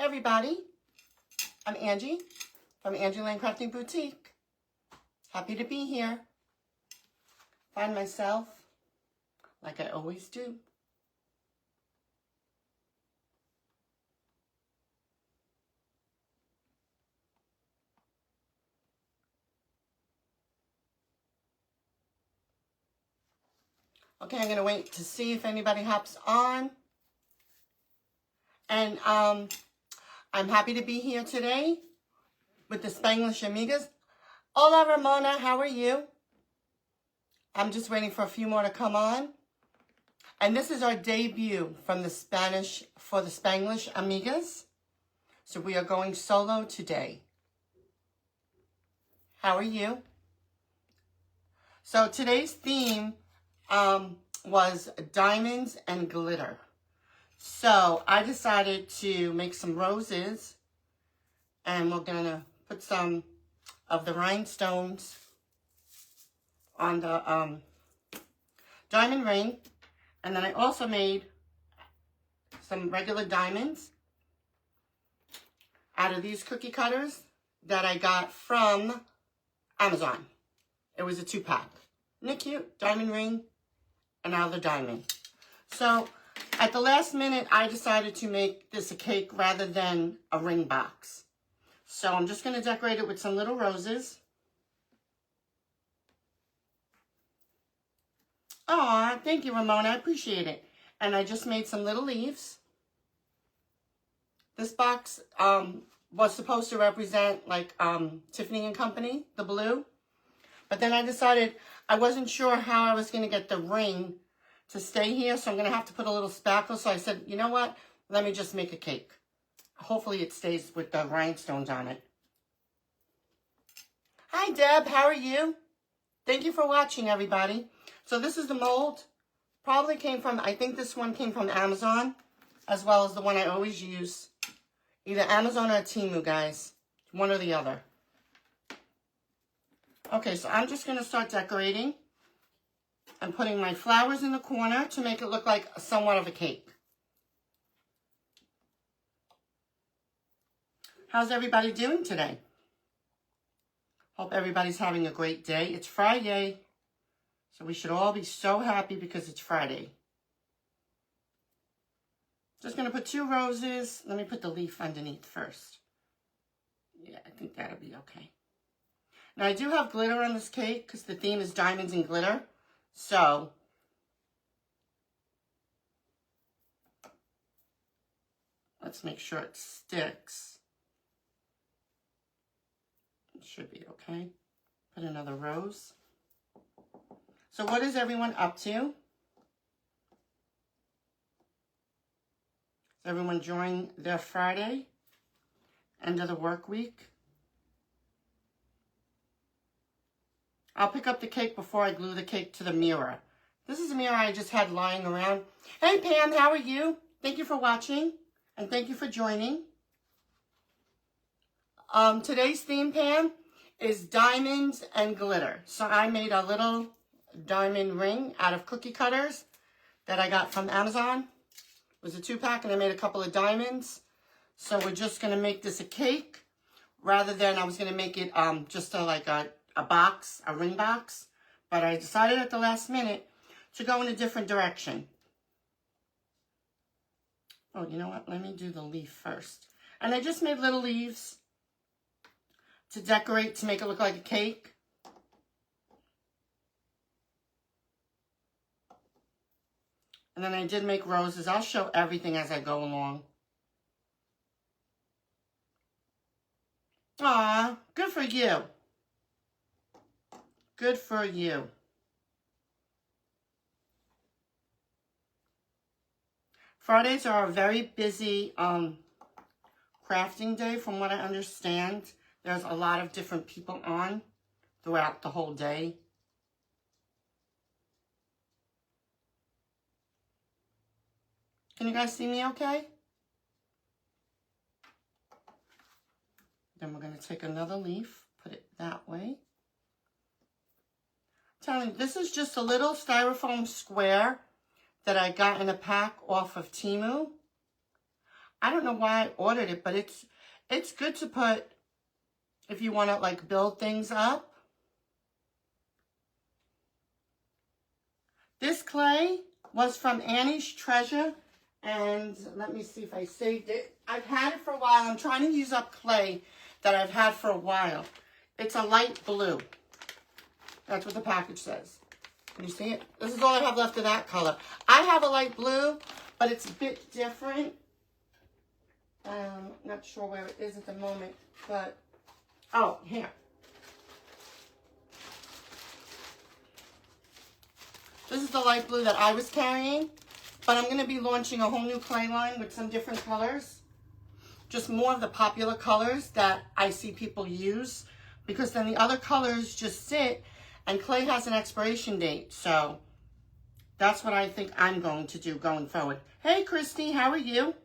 everybody, I'm Angie from Angie Lane Crafting Boutique. Happy to be here. Find myself like I always do. Okay, I'm going to wait to see if anybody hops on. And I'm happy to be here today with the Spanglish Amigas. Hola, Ramona. How are you? I'm just waiting for a few more to come on. And this is our debut from the Spanish for the Spanglish Amigas. So we are going solo today. How are you? So today's theme was diamonds and glitter. So I decided to make some roses, and we're gonna put some of the rhinestones on the diamond ring. And then I also made some regular diamonds out of these cookie cutters that I got from Amazon. It was a 2-pack. Isn't it cute? Diamond ring, another diamond. So at the last minute, I decided to make this a cake rather than a ring box. So I'm just going to decorate it with some little roses. Aw, thank you, Ramona. I appreciate it. And I just made some little leaves. This box was supposed to represent like Tiffany & Company, the blue. But then I decided I wasn't sure how I was going to get the ring to stay here, so I'm going to have to put a little spackle. So I said, you know what? Let me just make a cake. Hopefully it stays with the rhinestones on it. Hi, Deb. How are you? Thank you for watching, everybody. So this is the mold. Probably came from, I think this one came from Amazon, as well as the one I always use. Either Amazon or Temu, guys. One or the other. Okay, so I'm just going to start decorating. I'm putting my flowers in the corner to make it look like somewhat of a cake. How's everybody doing today? Hope everybody's having a great day. It's Friday, so we should all be so happy because it's Friday. Just going to put 2 roses. Let me put the leaf underneath first. Yeah, I think that'll be okay. Now, I do have glitter on this cake because the theme is diamonds and glitter. So, let's make sure it sticks. It should be okay. Put another rose. So, what is everyone up to? Is everyone enjoying their Friday? End of the work week? I'll pick up the cake before I glue the cake to the mirror. This is a mirror I just had lying around. Hey, Pam, how are you? Thank you for watching, and thank you for joining. Today's theme, Pam, is diamonds and glitter. So I made a little diamond ring out of cookie cutters that I got from Amazon. It was a 2-pack, and I made a couple of diamonds. So we're just going to make this a cake, rather than I was going to make it just like a box, a ring box, but I decided at the last minute to go in a different direction. Oh, you know what? Let me do the leaf first. And I just made little leaves to decorate, to make it look like a cake. And then I did make roses. I'll show everything as I go along. Aw, good for you. Good for you. Fridays are a very busy crafting day from what I understand. There's a lot of different people on throughout the whole day. Can you guys see me okay? Then we're going to take another leaf, put it that way. Telling you, this is just a little styrofoam square that I got in a pack off of Temu. I don't know why I ordered it, but it's good to put if you want to like build things up. This clay was from Annie's Treasure, and let me see if I saved it. I've had it for a while. I'm trying to use up clay that I've had for a while. It's a light blue. That's what the package says. Can you see it? This is all I have left of that color. I have a light blue, but it's a bit different. Not sure where it is at the moment, but, oh, here. This is the light blue that I was carrying, but I'm going to be launching a whole new clay line with some different colors. Just more of the popular colors that I see people use, because then the other colors just sit, and clay has an expiration date. So that's what I think I'm going to do going forward. Hey, Christy, how are you?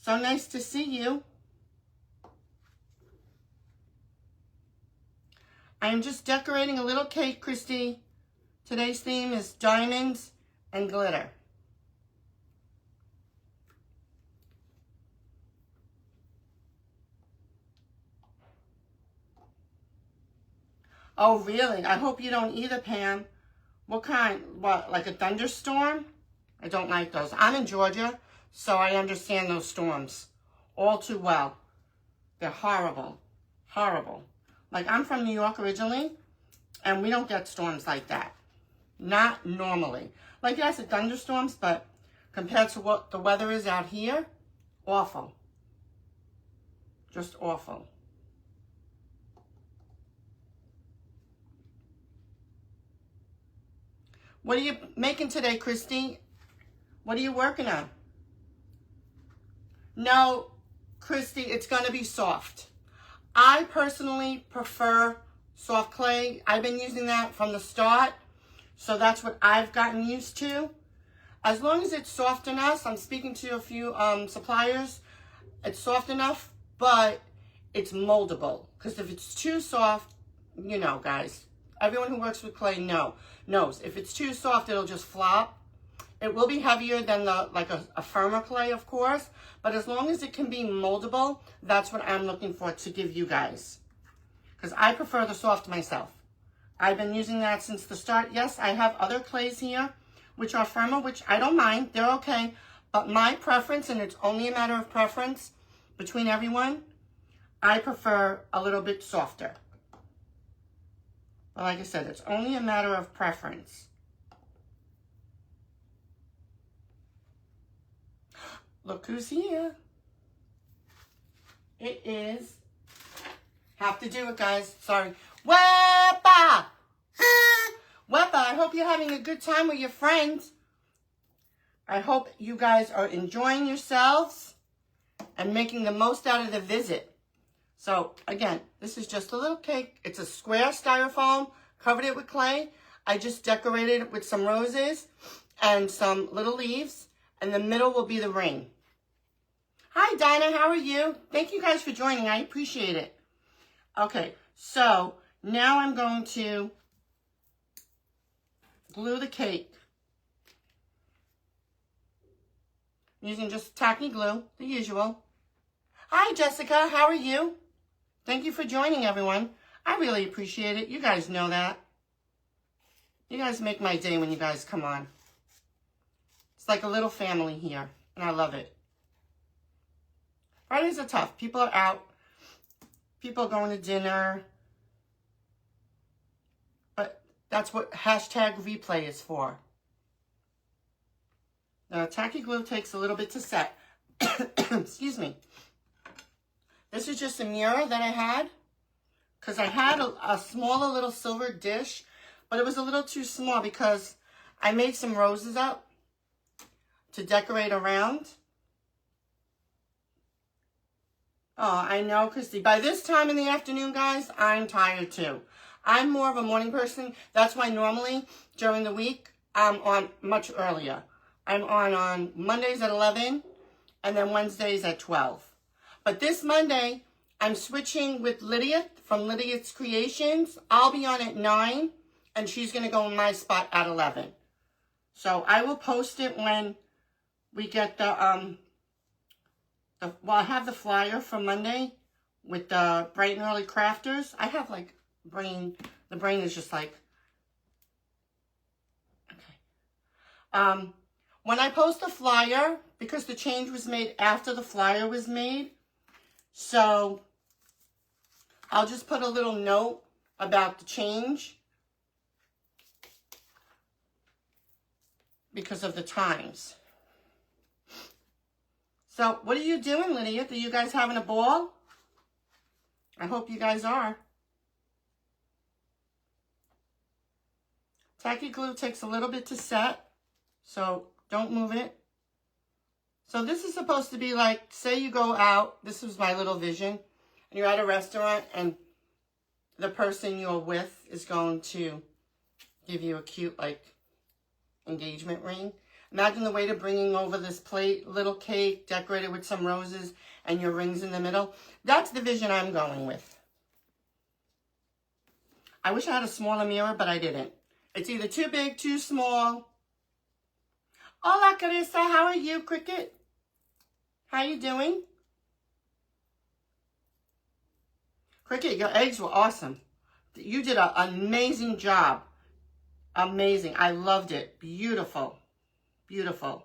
So nice to see you. I am just decorating a little cake, Christy. Today's theme is diamonds and glitter. Oh, really? I hope you don't either, Pam. What kind? What, like a thunderstorm? I don't like those. I'm in Georgia, so I understand those storms all too well. They're horrible. Horrible. Like, I'm from New York originally, and we don't get storms like that. Not normally. Like, yes, it thunderstorms, but compared to what the weather is out here, awful. Just awful. What are you making today, Christy? What are you working on? No, Christy, it's going to be soft. I personally prefer soft clay. I've been using that from the start, so that's what I've gotten used to. As long as it's soft enough, I'm speaking to a few suppliers, it's soft enough, but it's moldable. Because if it's too soft, you know, guys, everyone who works with clay knows. If it's too soft, it'll just flop. It will be heavier than like a firmer clay, of course. But as long as it can be moldable, that's what I'm looking for to give you guys. Because I prefer the soft myself. I've been using that since the start. Yes, I have other clays here, which are firmer, which I don't mind. They're okay. But my preference, and it's only a matter of preference between everyone, I prefer a little bit softer. But like I said, it's only a matter of preference. Look who's here. It is. Have to do it, guys. Sorry. Wepa! Wepa, I hope you're having a good time with your friends. I hope you guys are enjoying yourselves and making the most out of the visit. So, again, this is just a little cake. It's a square styrofoam. Covered it with clay. I just decorated it with some roses and some little leaves. And the middle will be the ring. Hi, Dinah. How are you? Thank you guys for joining. I appreciate it. Okay, so now I'm going to glue the cake. Using just tacky glue, the usual. Hi, Jessica. How are you? Thank you for joining, everyone. I really appreciate it. You guys know that. You guys make my day when you guys come on. It's like a little family here, and I love it. Fridays are tough. People are out. People are going to dinner. But that's what hashtag replay is for. Now, tacky glue takes a little bit to set. Excuse me. This is just a mirror that I had. Because I had a smaller little silver dish. But it was a little too small because I made some roses up to decorate around. Oh, I know, Christy. By this time in the afternoon, guys, I'm tired too. I'm more of a morning person. That's why normally during the week, I'm on much earlier. I'm on Mondays at 11 and then Wednesdays at 12. But this Monday, I'm switching with Lydia from Lydia's Creations. I'll be on at 9 and she's going to go in my spot at 11. So I will post it when we get the Well, I have the flyer from Monday with the Bright and Early Crafters. I have like the brain is just like, okay. When I post the flyer, because the change was made after the flyer was made, so I'll just put a little note about the change because of the times. So, what are you doing, Lydia? Are you guys having a ball? I hope you guys are. Tacky glue takes a little bit to set, so don't move it. So this is supposed to be like, say you go out, this is my little vision, and you're at a restaurant and the person you're with is going to give you a cute, like, engagement ring. Imagine the waiter bringing over this plate, little cake decorated with some roses and your rings in the middle. That's the vision I'm going with. I wish I had a smaller mirror, but I didn't. It's either too big, too small. Hola, Carissa. How are you, Cricket? How you doing? Cricket, your eggs were awesome. You did an amazing job. Amazing. I loved it. Beautiful. Beautiful.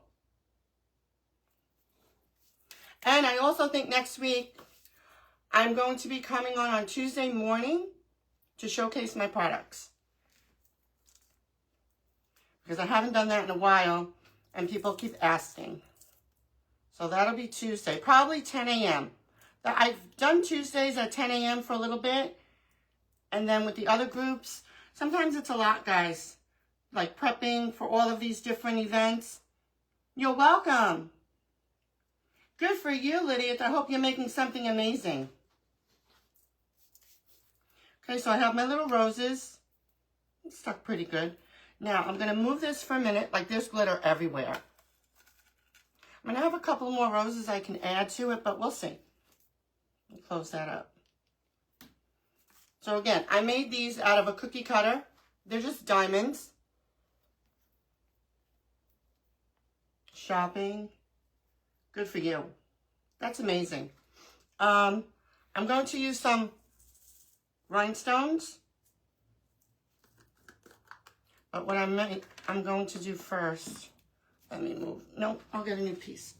And I also think next week I'm going to be coming on Tuesday morning to showcase my products. Because I haven't done that in a while and people keep asking. So that'll be Tuesday, probably 10 a.m. I've done Tuesdays at 10 a.m. for a little bit. And then with the other groups, sometimes it's a lot, guys. Like prepping for all of these different events. You're welcome. Good for you, Lydia. I hope you're making something amazing. Okay, so I have my little roses. It's stuck pretty good. Now, I'm going to move this for a minute. Like, there's glitter everywhere. I'm going to have a couple more roses I can add to it, but we'll see. I'll close that up. So again, I made these out of a cookie cutter. They're just diamonds. Shopping. Good for you. That's amazing. I'm going to use some rhinestones. But what I'm going to do first, let me move. No, I'll get a new piece.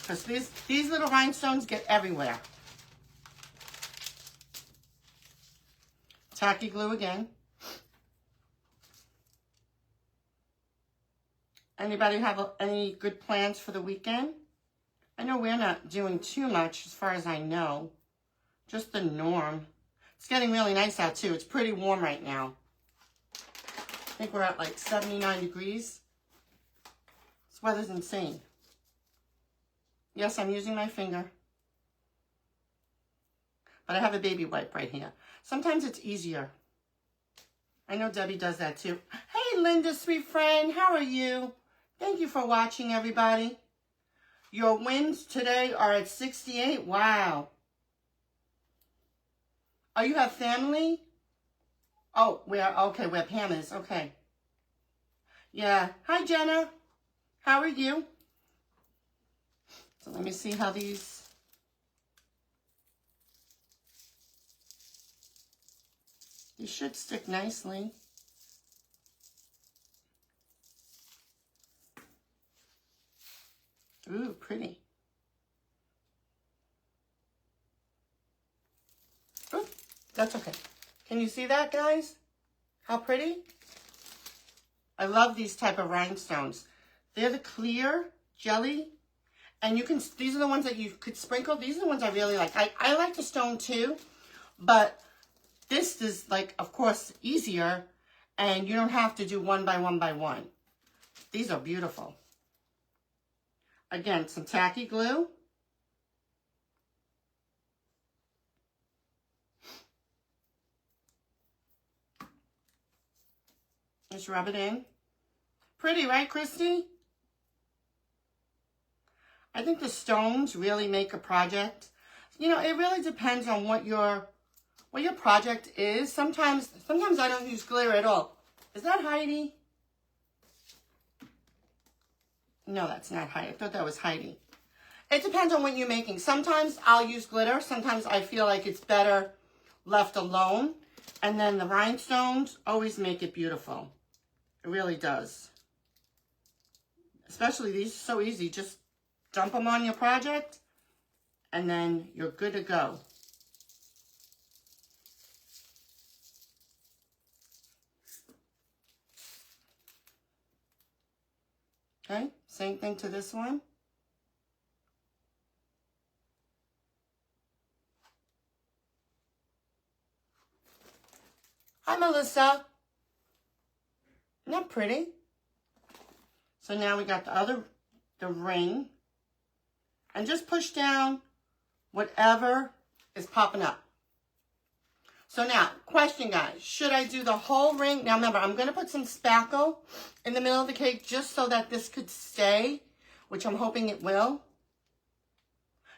Because these little rhinestones get everywhere. Tacky glue again. Anybody have any good plans for the weekend? I know we're not doing too much as far as I know. Just the norm. It's getting really nice out too. It's pretty warm right now. I think we're at like 79 degrees. This weather's insane. Yes, I'm using my finger. But I have a baby wipe right here. Sometimes it's easier. I know Debbie does that too. Hey, Linda, sweet friend. How are you? Thank you for watching, everybody. Your wins today are at 68. Wow. Oh, you have family? Oh, where Pam is. Okay. Yeah. Hi, Jenna. How are you? So let me see how these... These should stick nicely. Ooh, pretty. Ooh, that's okay. Can you see that, guys? How pretty? I love these type of rhinestones. They're the clear jelly. And you can, these are the ones that you could sprinkle. These are the ones I really like. I like the stone too, but this is like, of course, easier. And you don't have to do one by one by one. These are beautiful. Again, some tacky glue. Just rub it in. Pretty, right, Christy? I think the stones really make a project. You know, it really depends on what your project is. Sometimes I don't use glitter at all. Is that Heidi? No, that's not Heidi. I thought that was Heidi. It depends on what you're making. Sometimes I'll use glitter. Sometimes I feel like it's better left alone. And then the rhinestones always make it beautiful. It really does. Especially these are so easy. Just dump them on your project and then you're good to go. Okay, same thing to this one. Hi, Melissa. Isn't that pretty? So now we got the ring. And just push down whatever is popping up. So now, question guys, should I do the whole ring? Now remember, I'm going to put some spackle in the middle of the cake just so that this could stay, which I'm hoping it will.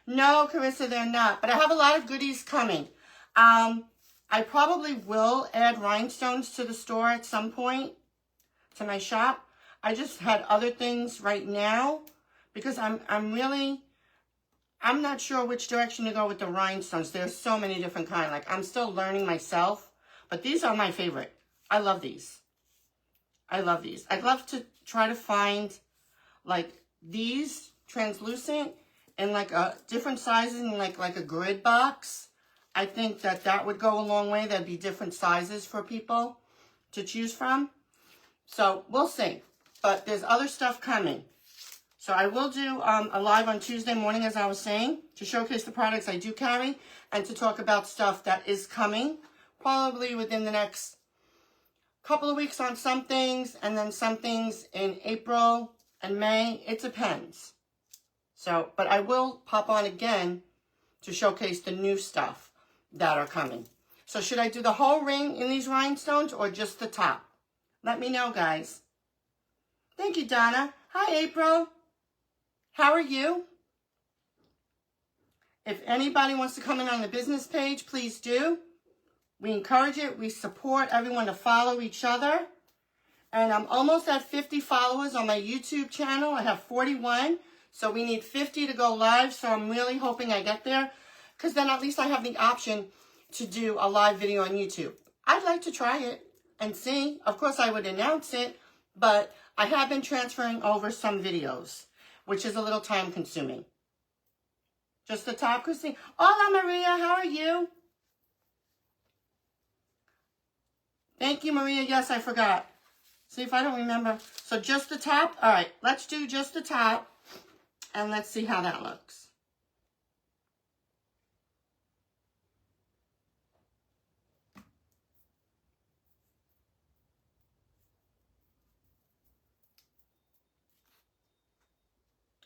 No, Carissa, they're not. But I have a lot of goodies coming. I probably will add rhinestones to the store at some point, to my shop. I just had other things right now because I'm not sure which direction to go with the rhinestones. There's so many different kinds. Like, I'm still learning myself, but these are my favorite. I love these. I love these. I'd love to try to find, like, these translucent and, like, different sizes and, like a grid box. I think that would go a long way. There'd be different sizes for people to choose from. So, we'll see. But there's other stuff coming. So I will do a live on Tuesday morning, as I was saying, to showcase the products I do carry and to talk about stuff that is coming, probably within the next couple of weeks on some things, and then some things in April and May. It depends. So, but I will pop on again to showcase the new stuff that are coming. So should I do the whole ring in these rhinestones or just the top? Let me know, guys. Thank you, Donna. Hi, April. How are you? If anybody wants to come in on the business page, please do. We encourage it. We support everyone to follow each other. And I'm almost at 50 followers on my YouTube channel. I have 41. So we need 50 to go live. So I'm really hoping I get there. Because then at least I have the option to do a live video on YouTube. I'd like to try it and see. Of course, I would announce it. But I have been transferring over some videos, which is a little time consuming. Just the top, Christine. Hola, Maria. How are you? Thank you, Maria. Yes, I forgot. See if I don't remember. So just the top. All right, let's do just the top. And let's see how that looks.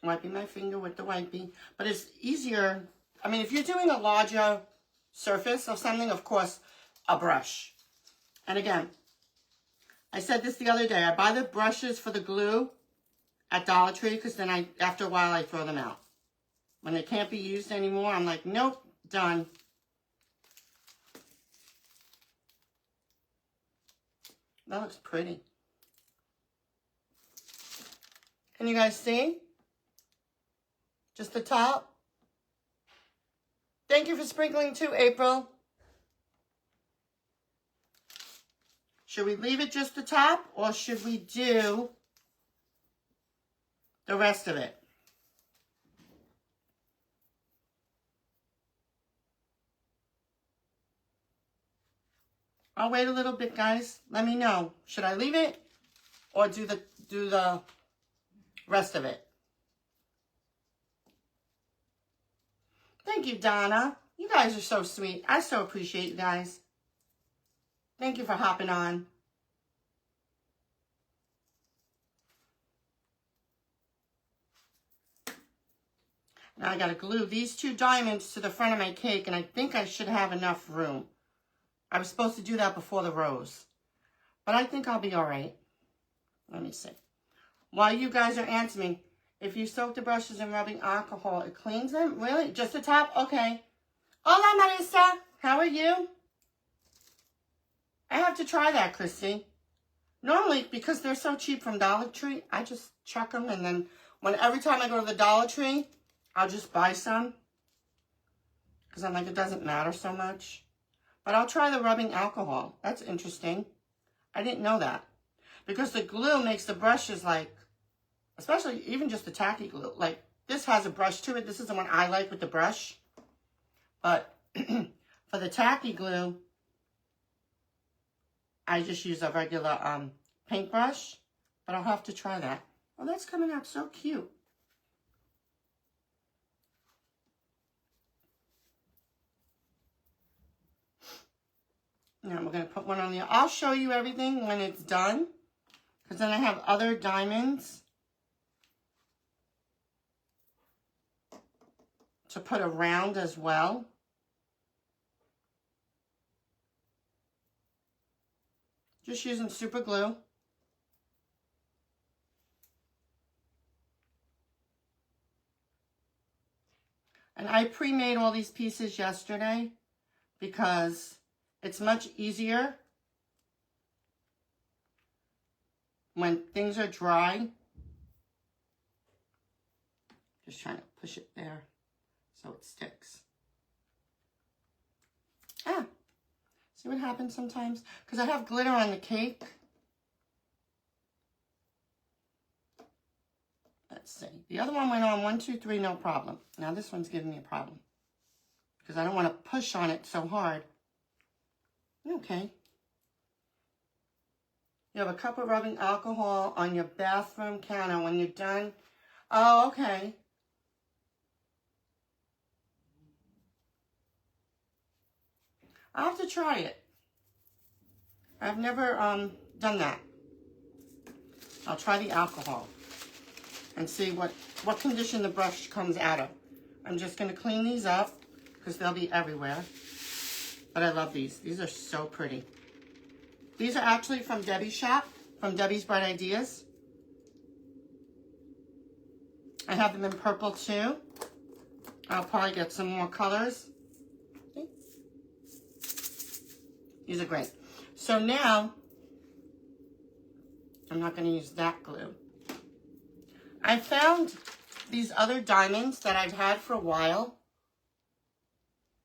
Wiping my finger with the wiping. But it's easier. I mean, if you're doing a larger surface of something, of course, a brush. And again, I said this the other day. I buy the brushes for the glue at Dollar Tree because then after a while, I throw them out. When they can't be used anymore, I'm like, nope, done. That looks pretty. Can you guys see? Just the top. Thank you for sprinkling too, April. Should we leave it just the top or should we do the rest of it? I'll wait a little bit, guys. Let me know. Should I leave it or do the rest of it? Thank you, Donna. You guys are so sweet. I so appreciate you guys. Thank you for hopping on. Now I gotta glue these two diamonds to the front of my cake, and I think I should have enough room. I was supposed to do that before the rose, but I think I'll be all right. Let me see. While you guys are answering, if you soak the brushes in rubbing alcohol, it cleans them? Really? Just the top? Okay. Hola, Marisa. How are you? I have to try that, Christy. Normally, because they're so cheap from Dollar Tree, I just chuck them, and then every time I go to the Dollar Tree, I'll just buy some. Because I'm like, it doesn't matter so much. But I'll try the rubbing alcohol. That's interesting. I didn't know that. Because the glue makes the brushes like, especially even just the tacky glue. Like, this has a brush to it. This is the one I like with the brush. But for the tacky glue, I just use a regular paintbrush. But I'll have to try that. Oh, that's coming out so cute. Now we're going to put one on the... I'll show you everything when it's done. Because then I have other diamonds to put around as well. Just using super glue. And I pre-made all these pieces yesterday because it's much easier when things are dry. Just trying to push it there so it sticks. Ah, see what happens sometimes? Because I have glitter on the cake. Let's see. The other one went on 1, 2, 3, no problem. Now this one's giving me a problem because I don't want to push on it so hard. Okay. You have a cup of rubbing alcohol on your bathroom counter when you're done. Oh, okay. I'll have to try it. I've never done that. I'll try the alcohol and see what condition the brush comes out of. I'm just going to clean these up because they'll be everywhere. But I love these. These are so pretty. These are actually from Debbie's shop, from Debbie's Bright Ideas. I have them in purple too. I'll probably get some more colors. See? These are great. So now, I'm not going to use that glue. I found these other diamonds that I've had for a while.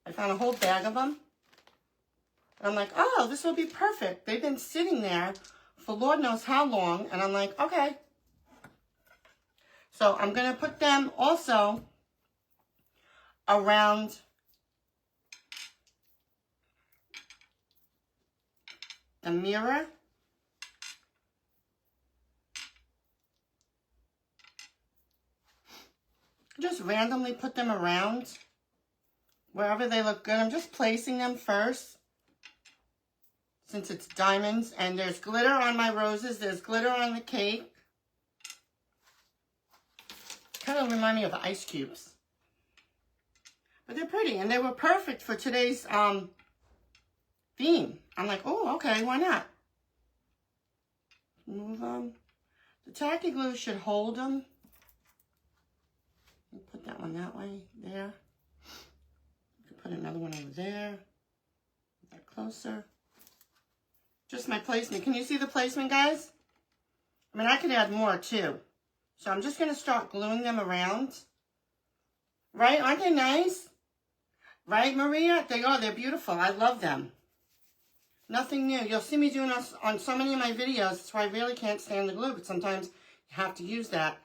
I found a whole bag of them. And I'm like, oh, this will be perfect. They've been sitting there for Lord knows how long. And I'm like, okay. So I'm going to put them also around the mirror. Just randomly put them around wherever they look good. I'm just placing them first since it's diamonds. And there's glitter on my roses. There's glitter on the cake. Kind of remind me of ice cubes. But they're pretty. And they were perfect for today's theme. I'm like, oh, okay, why not? Move them. The tacky glue should hold them. Put that one that way, there. Put another one over there. Put that closer. Just my placement. Can you see the placement, guys? I mean, I could add more too. So I'm just going to start gluing them around. Right? Aren't they nice? Right, Maria? They are. They're beautiful. I love them. Nothing new. You'll see me doing this on so many of my videos. That's why I really can't stand the glue. But sometimes you have to use that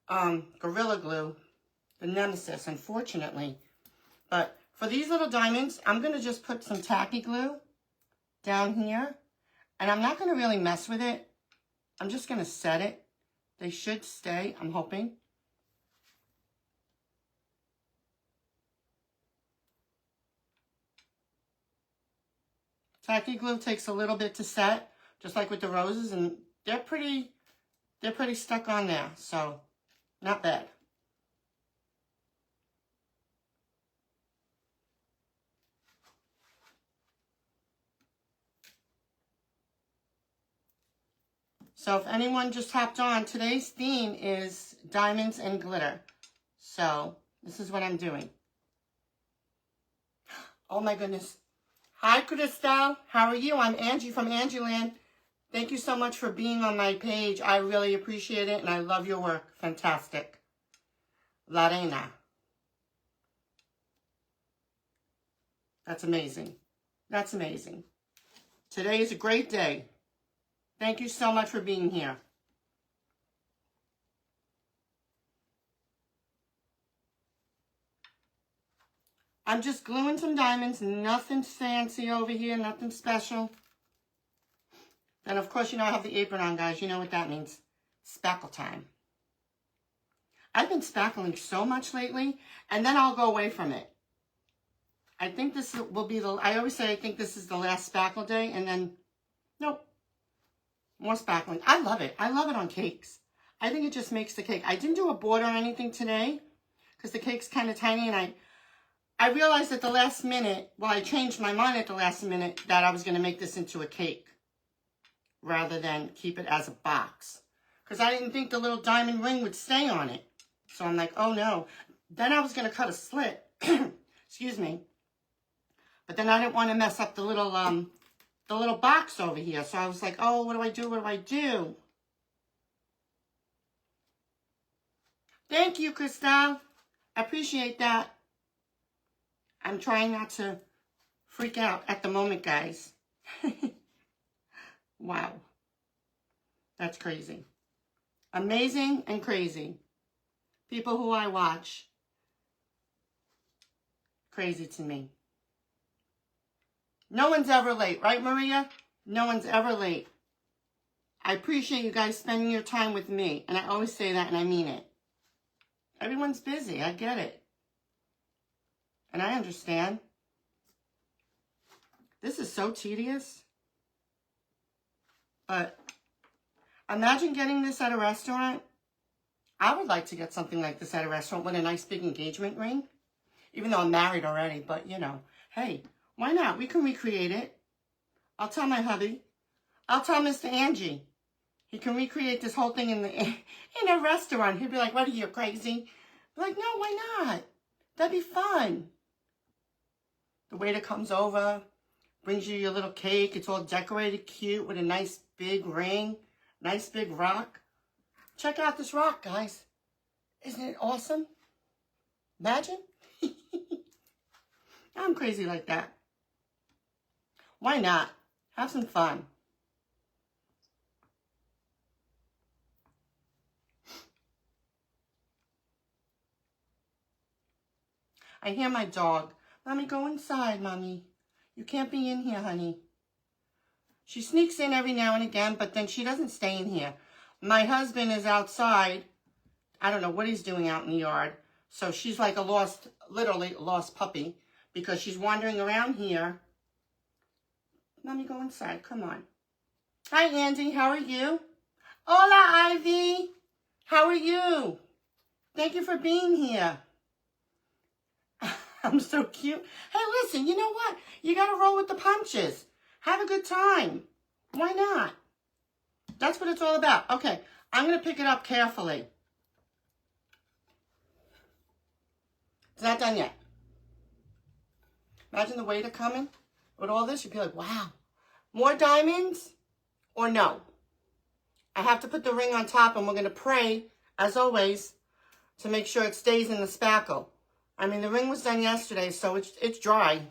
Gorilla Glue. The Nemesis, unfortunately. But for these little diamonds, I'm going to just put some tacky glue down here. And I'm not going to really mess with it. I'm just going to set it. They should stay, I'm hoping. Tacky glue takes a little bit to set, just like with the roses. And they're pretty stuck on there. So, not bad. So if anyone just hopped on, today's theme is diamonds and glitter. So this is what I'm doing. Oh my goodness. Hi, Crystal. How are you? I'm Angie from Angieland. Thank you so much for being on my page. I really appreciate it and I love your work. Fantastic. Lorena. That's amazing. That's amazing. Today is a great day. Thank you so much for being here. I'm just gluing some diamonds. Nothing fancy over here. Nothing special. And of course, you know I have the apron on, guys. You know what that means. Spackle time. I've been spackling so much lately, and then I'll go away from it. I think this will be I always say I think this is the last spackle day, and then, nope. More spackling. I love it. I love it on cakes. I think it just makes the cake. I didn't do a border or anything today, because the cake's kind of tiny, and I realized at the last minute, well, I changed my mind at the last minute that I was going to make this into a cake rather than keep it as a box. Because I didn't think the little diamond ring would stay on it. So I'm like, oh no. Then I was going to cut a slit. Excuse me. But then I didn't want to mess up the little box over here. So I was like, oh, what do I do? What do I do? Thank you, Crystal. I appreciate that. I'm trying not to freak out at the moment, guys. Wow. That's crazy. Amazing and crazy. People who I watch. Crazy to me. No one's ever late, right, Maria? No one's ever late. I appreciate you guys spending your time with me. And I always say that, and I mean it. Everyone's busy. I get it. And I understand. This is so tedious. But imagine getting this at a restaurant. I would like to get something like this at a restaurant with a nice big engagement ring. Even though I'm married already. But, you know, hey, why not? We can recreate it. I'll tell my hubby. I'll tell Mr. Angie. He can recreate this whole thing in a restaurant. He'd be like, what are you, crazy? Be like, no, why not? That'd be fun. The waiter comes over, brings you your little cake. It's all decorated cute with a nice big ring, nice big rock. Check out this rock, guys. Isn't it awesome? Imagine. I'm crazy like that. Why not? Have some fun. I hear my dog. Mommy, go inside, Mommy. You can't be in here, honey. She sneaks in every now and again, but then she doesn't stay in here. My husband is outside. I don't know what he's doing out in the yard. So she's like a literally lost puppy because she's wandering around here. Mommy, go inside. Come on. Hi, Andy. How are you? Hola, Ivy. How are you? Thank you for being here. I'm so cute. Hey, listen, you know what? You got to roll with the punches. Have a good time. Why not? That's what it's all about. Okay, I'm going to pick it up carefully. It's not done yet. Imagine the waiter coming with all this. You'd be like, wow. More diamonds or no? I have to put the ring on top, and we're going to pray, as always, to make sure it stays in the spackle. I mean, the ring was done yesterday, so it's dry.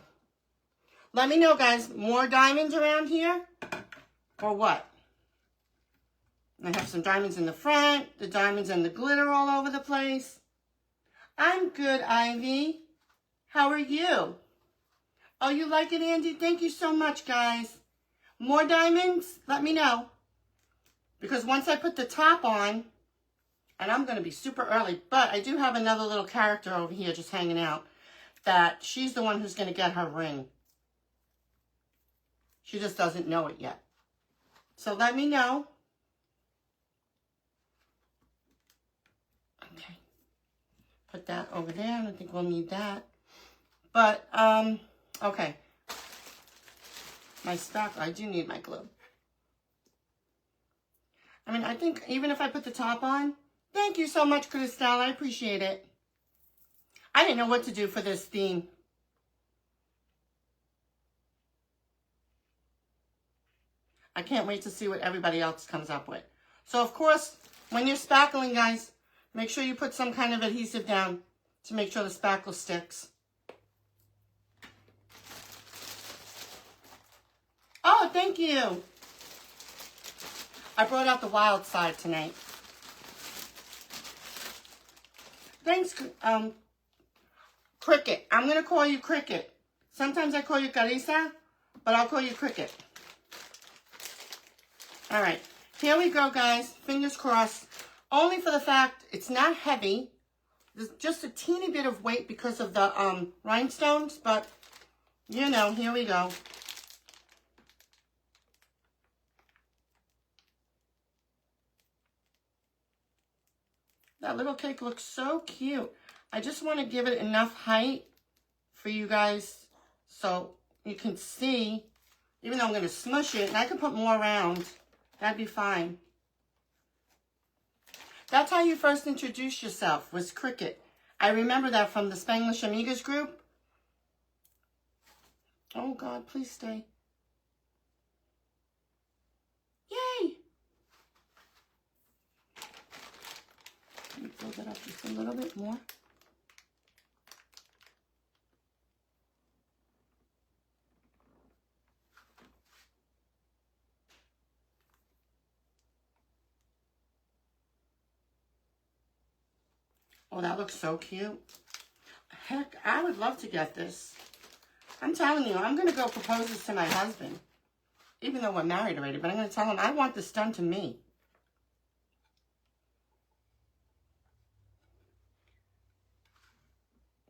Let me know, guys. More diamonds around here? Or what? I have some diamonds in the front. The diamonds and the glitter all over the place. I'm good, Ivy. How are you? Oh, you like it, Andy? Thank you so much, guys. More diamonds? Let me know. Because once I put the top on, and I'm going to be super early, but I do have another little character over here just hanging out, that she's the one who's going to get her ring. She just doesn't know it yet. So let me know. Okay. Put that over there. I don't think we'll need that. But, okay. My spackle. I do need my glue. I mean, I think even if I put the top on, thank you so much, Crystal. I appreciate it. I didn't know what to do for this theme. I can't wait to see what everybody else comes up with. So, of course, when you're spackling, guys, make sure you put some kind of adhesive down to make sure the spackle sticks. Oh, thank you. I brought out the wild side tonight. Thanks, Cricket. I'm going to call you Cricket. Sometimes I call you Carissa, but I'll call you Cricket. All right. Here we go, guys. Fingers crossed. Only for the fact it's not heavy. There's just a teeny bit of weight because of the rhinestones, but, you know, here we go. That little cake looks so cute. I just want to give it enough height for you guys so you can see, even though I'm going to smush it, and I can put more around. That'd be fine. That's how you first introduced yourself, was Cricket. I remember that from the Spanglish Amigas group. Oh, God, please stay. Yay! Let me build it up just a little bit more. Oh, that looks so cute. Heck, I would love to get this. I'm telling you, I'm going to go propose this to my husband. Even though we're married already, but I'm going to tell him I want this done to me.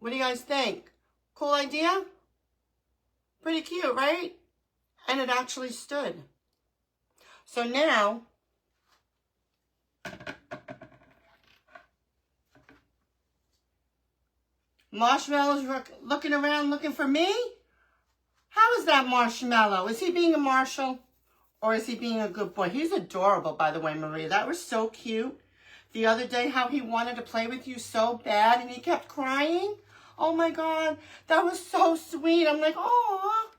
What do you guys think? Cool idea? Pretty cute, right? And it actually stood. So now, Marshmallow's looking around looking for me? How is that Marshmallow? Is he being a Marshall? Or is he being a good boy? He's adorable, by the way, Maria. That was so cute. The other day, how he wanted to play with you so bad and he kept crying. Oh, my God. That was so sweet. I'm like, oh.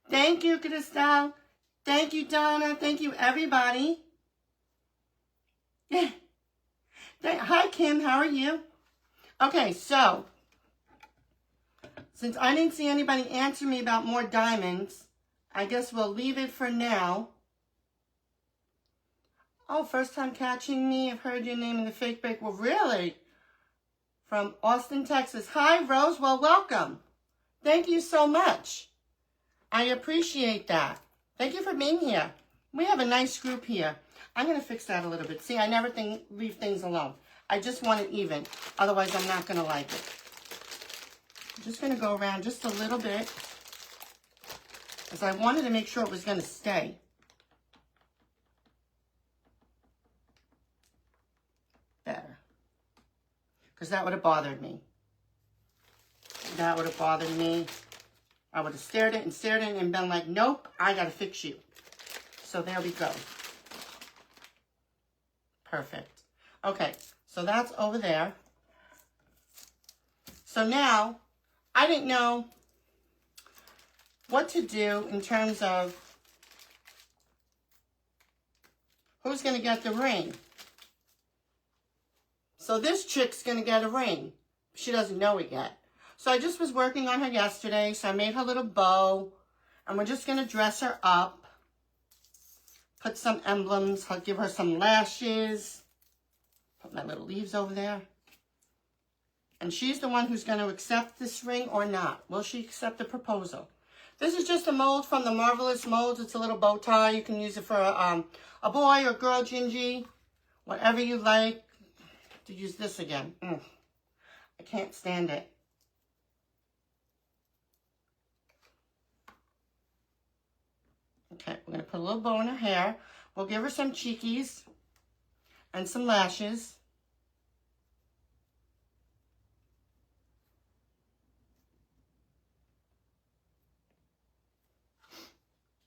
Thank you, Cristal. Thank you, Donna. Thank you, everybody. Yeah. Hi, Kim. How are you? Okay, so, since I didn't see anybody answer me about more diamonds, I guess we'll leave it for now. Oh, first time catching me. I've heard your name in the fake break. Well, really? From Austin, Texas. Hi, Rose. Well, welcome. Thank you so much. I appreciate that. Thank you for being here. We have a nice group here. I'm going to fix that a little bit. See, I never leave things alone. I just want it even. Otherwise, I'm not going to like it. I'm just going to go around just a little bit, because I wanted to make sure it was going to stay. Better. Because that would have bothered me. That would have bothered me. I would have stared at it and been like, nope, I got to fix you. So there we go. Perfect. Okay, so that's over there. So now, I didn't know what to do in terms of who's going to get the ring. So this chick's going to get a ring. She doesn't know it yet. So I just was working on her yesterday, so I made her little bow, and we're just going to dress her up, put some emblems, I'll give her some lashes, put my little leaves over there. And she's the one who's going to accept this ring or not. Will she accept the proposal? This is just a mold from the Marvelous Molds. It's a little bow tie. You can use it for a boy or girl, Gingy, whatever you like. To use this again. I can't stand it. Okay, we're going to put a little bow in her hair. We'll give her some cheekies and some lashes.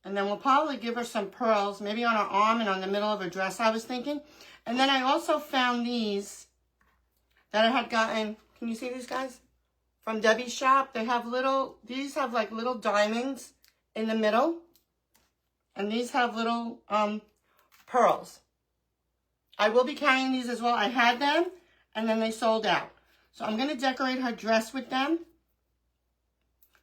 And then we'll probably give her some pearls, maybe on her arm and on the middle of her dress, I was thinking. And then I also found these that I had gotten, can you see these guys? From Debbie's shop. They have these have like little diamonds in the middle. And these have little pearls. I will be carrying these as well. I had them, and then they sold out. So I'm going to decorate her dress with them.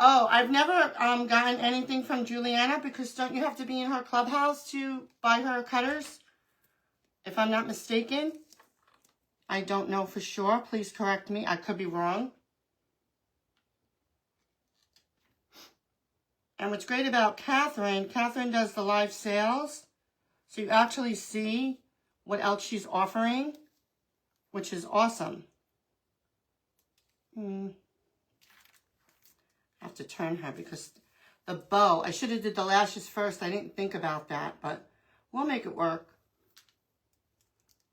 Oh, I've never gotten anything from Juliana because don't you have to be in her clubhouse to buy her cutters? If I'm not mistaken. I don't know for sure. Please correct me. I could be wrong. And what's great about Catherine does the live sales. So you actually see what else she's offering, which is awesome. I have to turn her because the bow, I should have did the lashes first. I didn't think about that, but we'll make it work.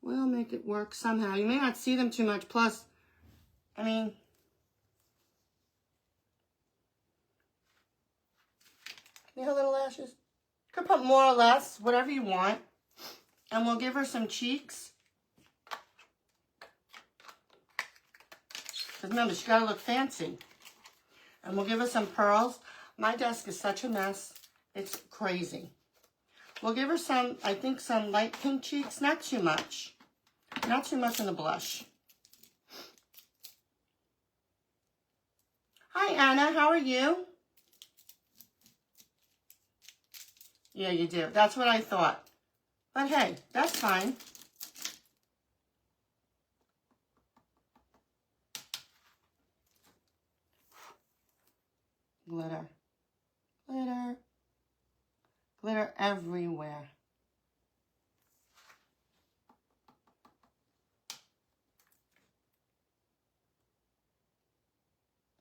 We'll make it work somehow. You may not see them too much. Plus, I mean, see her little lashes? You could put more or less, whatever you want. And we'll give her some cheeks. Because remember, she got to look fancy. And we'll give her some pearls. My desk is such a mess. It's crazy. We'll give her some, I think, some light pink cheeks. Not too much. Not too much in the blush. Hi, Anna. How are you? Yeah, you do. That's what I thought. But hey, that's fine. Glitter. Glitter. Glitter everywhere.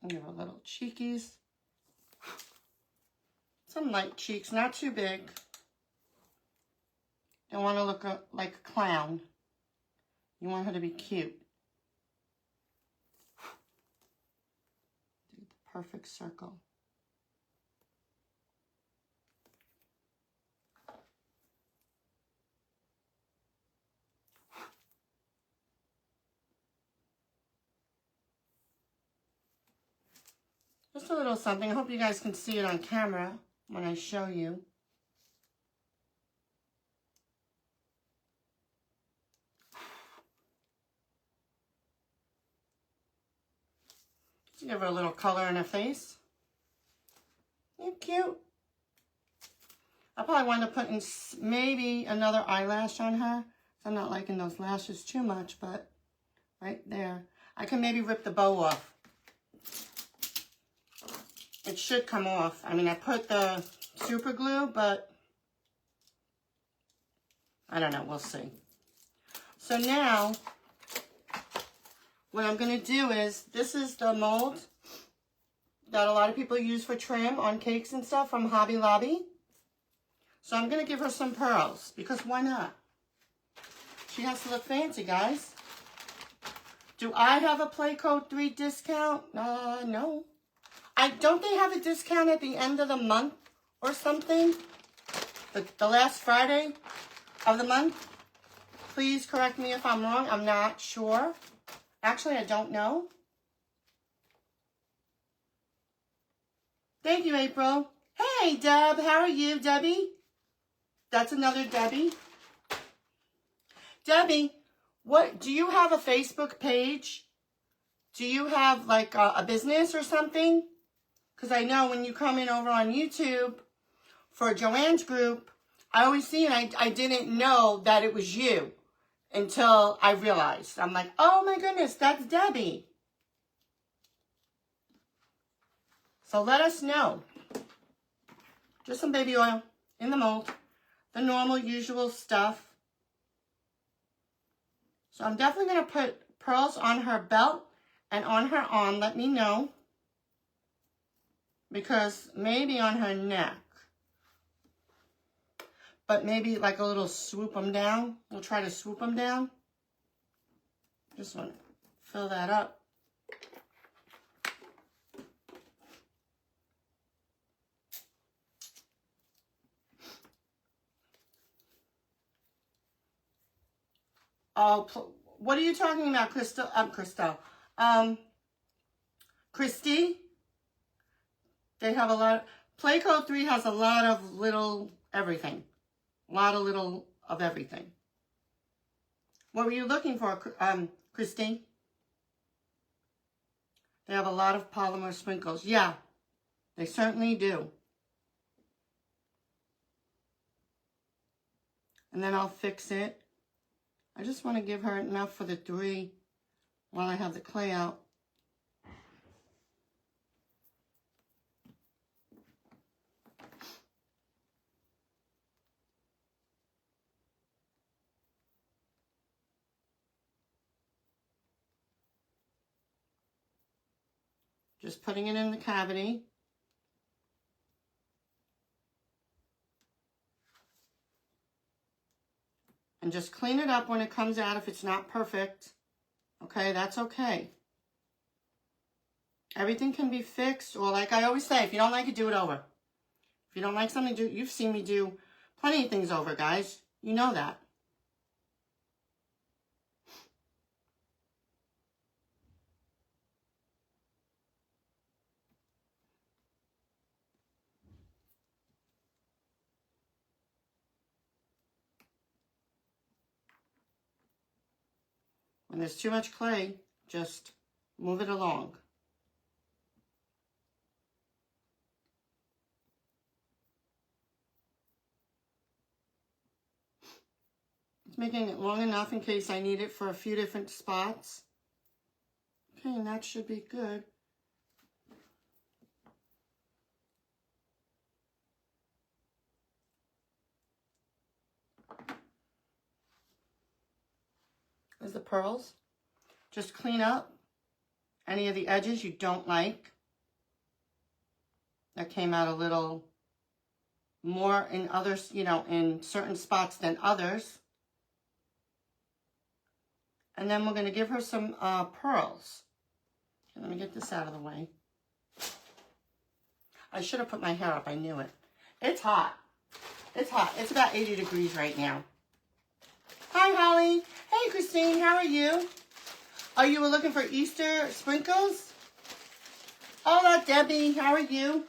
Give her little cheekies. Some light cheeks, not too big. Don't want to look like a clown. You want her to be cute. Do the perfect circle. Just a little something. I hope you guys can see it on camera when I show you. Just give her a little color in her face. You're cute. I probably want to put in maybe another eyelash on her. I'm not liking those lashes too much, but right there. I can maybe rip the bow off. It should come off. I mean, I put the super glue, but I don't know. We'll see. So now, what I'm going to do is, this is the mold that a lot of people use for trim on cakes and stuff from Hobby Lobby. So I'm going to give her some pearls, because why not? She has to look fancy, guys. Do I have a Play Code 3 discount? No. Don't they have a discount at the end of the month or something? The last Friday of the month? Please correct me if I'm wrong. I'm not sure. Actually, I don't know. Thank you, April. Hey, Deb. How are you, Debbie? That's another Debbie. Debbie, do you have a Facebook page? Do you have like a business or something? Because I know when you come in over on YouTube for Joanne's group, I always see, and I didn't know that it was you until I realized. I'm like, oh my goodness, that's Debbie. So let us know. Just some baby oil in the mold. The normal, usual stuff. So I'm definitely going to put pearls on her belt and on her arm. Let me know. Because maybe on her neck. But maybe like a little swoop them down. We'll try to swoop them down. Just want to fill that up. Oh, what are you talking about, Crystal? Christy? They have a lot. Play Code 3 has a lot of little everything. A lot of little of everything. What were you looking for, Christine? They have a lot of polymer sprinkles. Yeah. They certainly do. And then I'll fix it. I just want to give her enough for the 3 while I have the clay out. Just putting it in the cavity. And just clean it up when it comes out if it's not perfect. Okay, that's okay. Everything can be fixed, or like I always say, if you don't like it, do it over. If you don't like something, you've seen me do plenty of things over, guys. You know that. When there's too much clay, just move it along. It's making it long enough in case I need it for a few different spots. Okay, and that should be good. There's the pearls. Just clean up any of the edges you don't like. That came out a little more in others, you know, in certain spots than others. And then we're going to give her some pearls. Okay, let me get this out of the way. I should have put my hair up. I knew it. It's hot. It's hot. It's about 80 degrees right now. Hi, Holly. Hey, Christine. How are you? Oh, you were looking for Easter sprinkles? Hola, Debbie. How are you?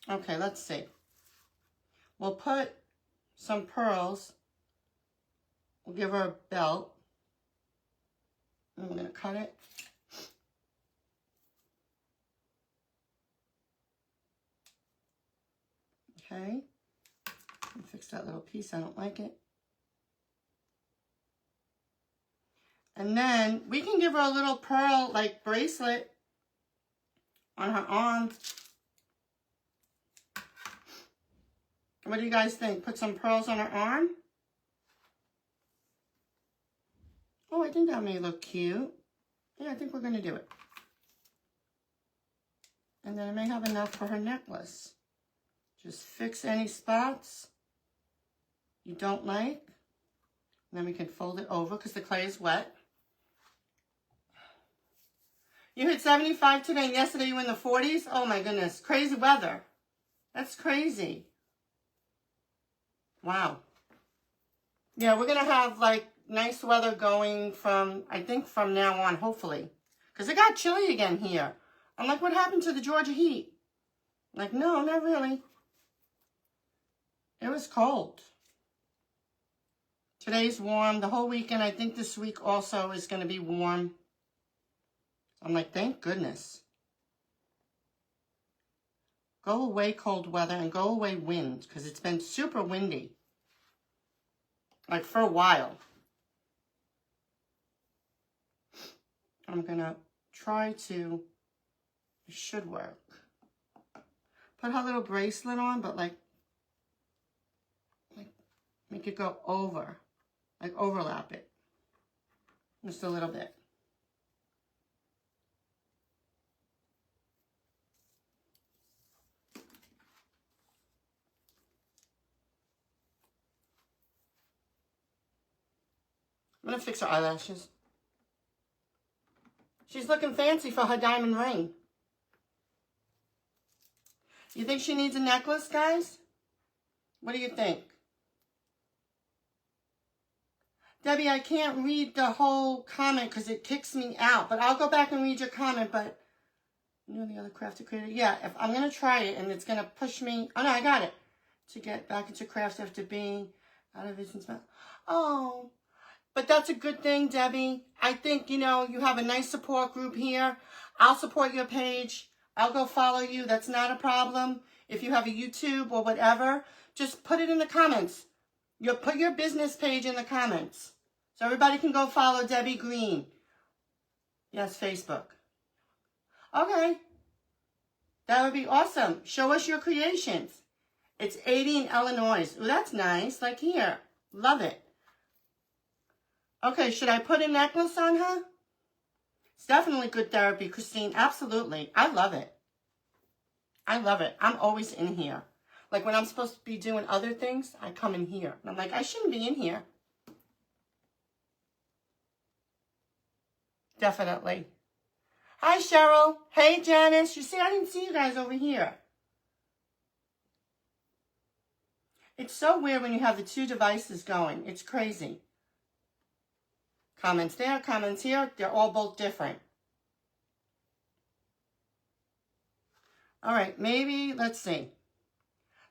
Okay, let's see. We'll put some pearls. We'll give her a belt. And we're going to cut it. Okay. Fix that little piece. I don't like it. And then we can give her a little pearl like bracelet on her arm. What do you guys think? Put some pearls on her arm? Oh, I think that may look cute. Yeah, I think we're going to do it. And then I may have enough for her necklace. Just fix any spots you don't like. And then we can fold it over because the clay is wet. You hit 75 today, and yesterday you were in the 40s? Oh my goodness, crazy weather. That's crazy. Wow. Yeah, we're going to have like nice weather going from, I think from now on, hopefully. Because it got chilly again here. I'm like, what happened to the Georgia heat? Like, no, not really. It was cold. Today's warm. The whole weekend, I think this week also is going to be warm. I'm like, thank goodness. Go away cold weather and go away wind because it's been super windy. Like for a while. I'm going to try to, it should work. Put her little bracelet on, but like make it go over. Like overlap it. Just a little bit. I'm going to fix her eyelashes. She's looking fancy for her diamond ring. You think she needs a necklace, guys? What do you think? Debbie, I can't read the whole comment because it kicks me out. But I'll go back and read your comment. But you know the other crafted creator? Yeah, if I'm going to try it and it's going to push me. Oh, no, I got it. To get back into crafts after being How do vision smell? Oh, but that's a good thing, Debbie. I think, you know, you have a nice support group here. I'll support your page. I'll go follow you. That's not a problem. If you have a YouTube or whatever, just put it in the comments. You put your business page in the comments. So everybody can go follow Debbie Green. Yes, Facebook. Okay. That would be awesome. Show us your creations. It's 80 in Illinois. Well, that's nice. Like here. Love it. Okay, should I put a necklace on her? It's definitely good therapy, Christine. Absolutely. I love it. I love it. I'm always in here. Like when I'm supposed to be doing other things, I come in here. And I'm like, I shouldn't be in here. Definitely. Hi, Cheryl. Hey, Janice. You see, I didn't see you guys over here. It's so weird when you have the two devices going. It's crazy. Comments there, comments here. They're all both different. All right, maybe, let's see.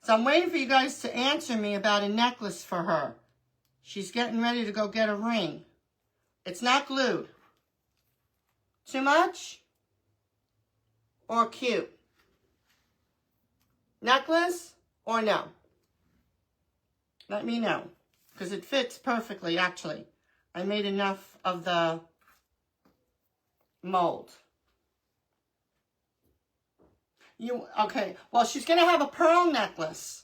So I'm waiting for you guys to answer me about a necklace for her. She's getting ready to go get a ring. It's not glued. Too much? Or cute? Necklace or no? Let me know. Because it fits perfectly, actually. I made enough of the mold. Okay, well, she's going to have a pearl necklace.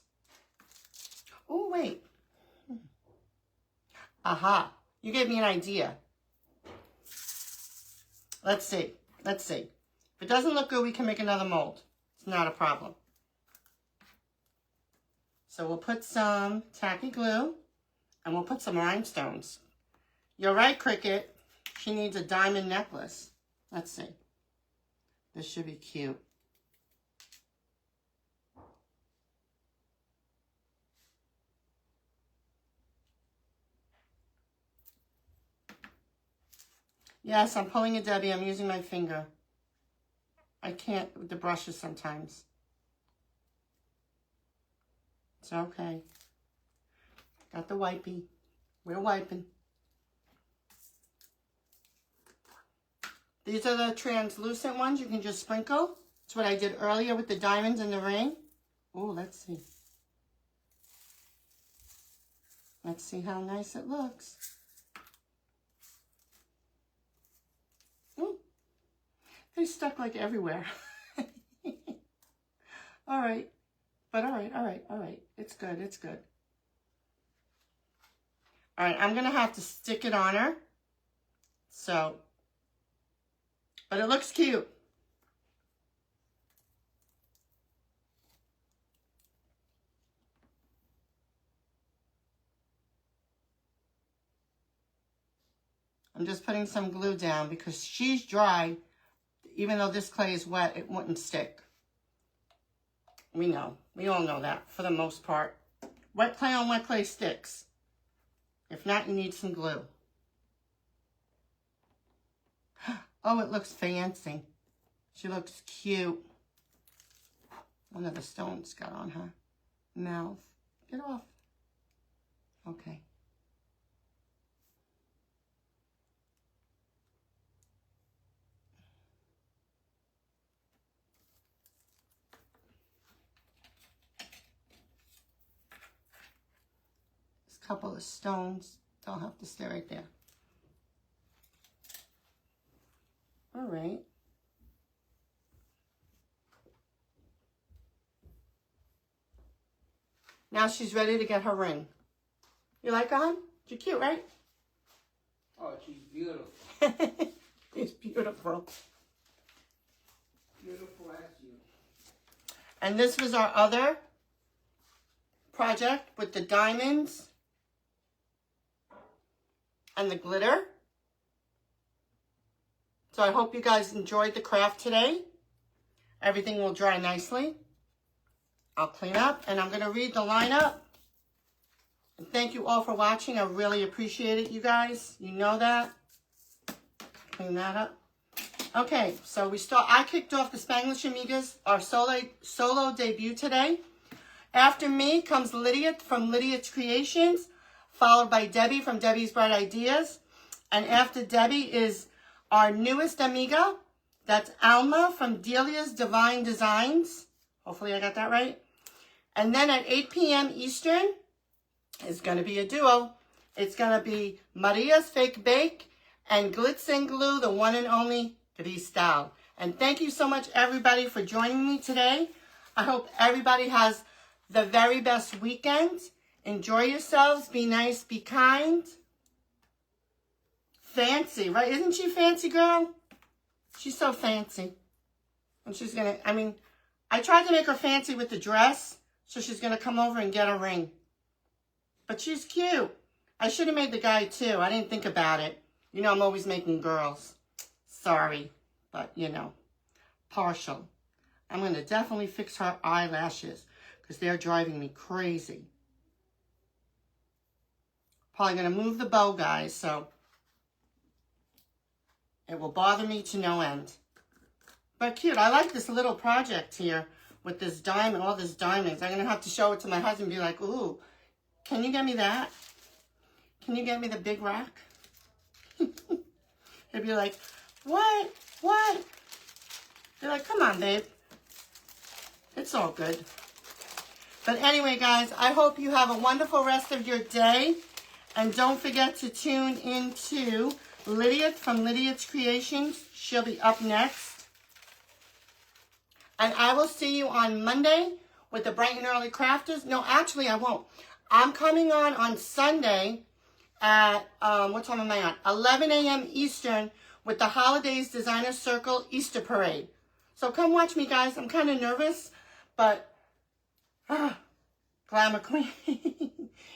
Oh, wait. Aha, you gave me an idea. Let's see. Let's see. If it doesn't look good, we can make another mold. It's not a problem. So we'll put some tacky glue, and we'll put some rhinestones. You're right, Cricket. She needs a diamond necklace. Let's see. This should be cute. Yes, I'm pulling a Debbie. I'm using my finger. I can't with the brushes sometimes. It's okay. Got the wipey. We're wiping. These are the translucent ones you can just sprinkle. That's what I did earlier with the diamonds and the ring. Oh, let's see. Let's see how nice it looks. They stuck like everywhere. All right. But all right. It's good, it's good. All right, I'm going to have to stick it on her. So, but it looks cute. I'm just putting some glue down because she's dry. Even though this clay is wet, it wouldn't stick. We know. We all know that for the most part. Wet clay on wet clay sticks. If not, you need some glue. Oh, it looks fancy. She looks cute. One of the stones got on her mouth. Get off. Okay. Couple of stones. They'll have to stay right there. All right. Now she's ready to get her ring. You like her, hon? She's cute, right? Oh, she's beautiful. She's beautiful. Beautiful as you. And this was our other project with the diamonds and the glitter. So I hope you guys enjoyed the craft today. Everything will dry nicely. I'll clean up and I'm going to read the lineup. And thank you all for watching. I really appreciate it, you guys. You know that. Clean that up. Okay, so I kicked off the Spanglish Amigas, our solo debut today. After me comes Lydia from Lydia's Creations. followed by Debbie from Debbie's Bright Ideas. And after Debbie is our newest amiga. That's Alma from Delia's Divine Designs. Hopefully I got that right. And then at 8 p.m. Eastern is going to be a duo. It's going to be Maria's Fake Bake and Glitz and Glue, the one and only Cristal. And thank you so much, everybody, for joining me today. I hope everybody has the very best weekend. Enjoy yourselves. Be nice. Be kind. Fancy, right? Isn't she fancy, girl? She's so fancy. And she's going to, I tried to make her fancy with the dress, so she's going to come over and get a ring. But she's cute. I should have made the guy, too. I didn't think about it. You know, I'm always making girls. Sorry, but, partial. I'm going to definitely fix her eyelashes because they're driving me crazy. Probably going to move the bow, guys, so it will bother me to no end. But cute. I like this little project here with this diamond, all these diamonds. I'm going to have to show it to my husband and be like, ooh, can you get me that? Can you get me the big rock? He'd be like, what? What? They're like, come on, babe. It's all good. But anyway, guys, I hope you have a wonderful rest of your day. And don't forget to tune into Lydia from Lydia's Creations. She'll be up next. And I will see you on Monday with the Bright and Early Crafters. No, actually, I won't. I'm coming on Sunday at, what time am I on? 11 a.m. Eastern with the Holidays Designer Circle Easter Parade. So come watch me, guys. I'm kind of nervous, but Glamour Queen.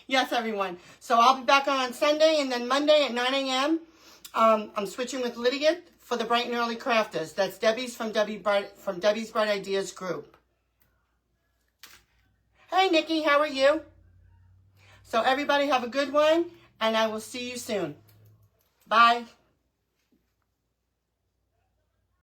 Yes, everyone. So I'll be back on Sunday, and then Monday at 9 a.m. I'm switching with Lydia for the Bright and Early Crafters. That's Debbie's from Debbie's Bright Ideas group. Hey, Nikki, how are you? So everybody have a good one, and I will see you soon. Bye.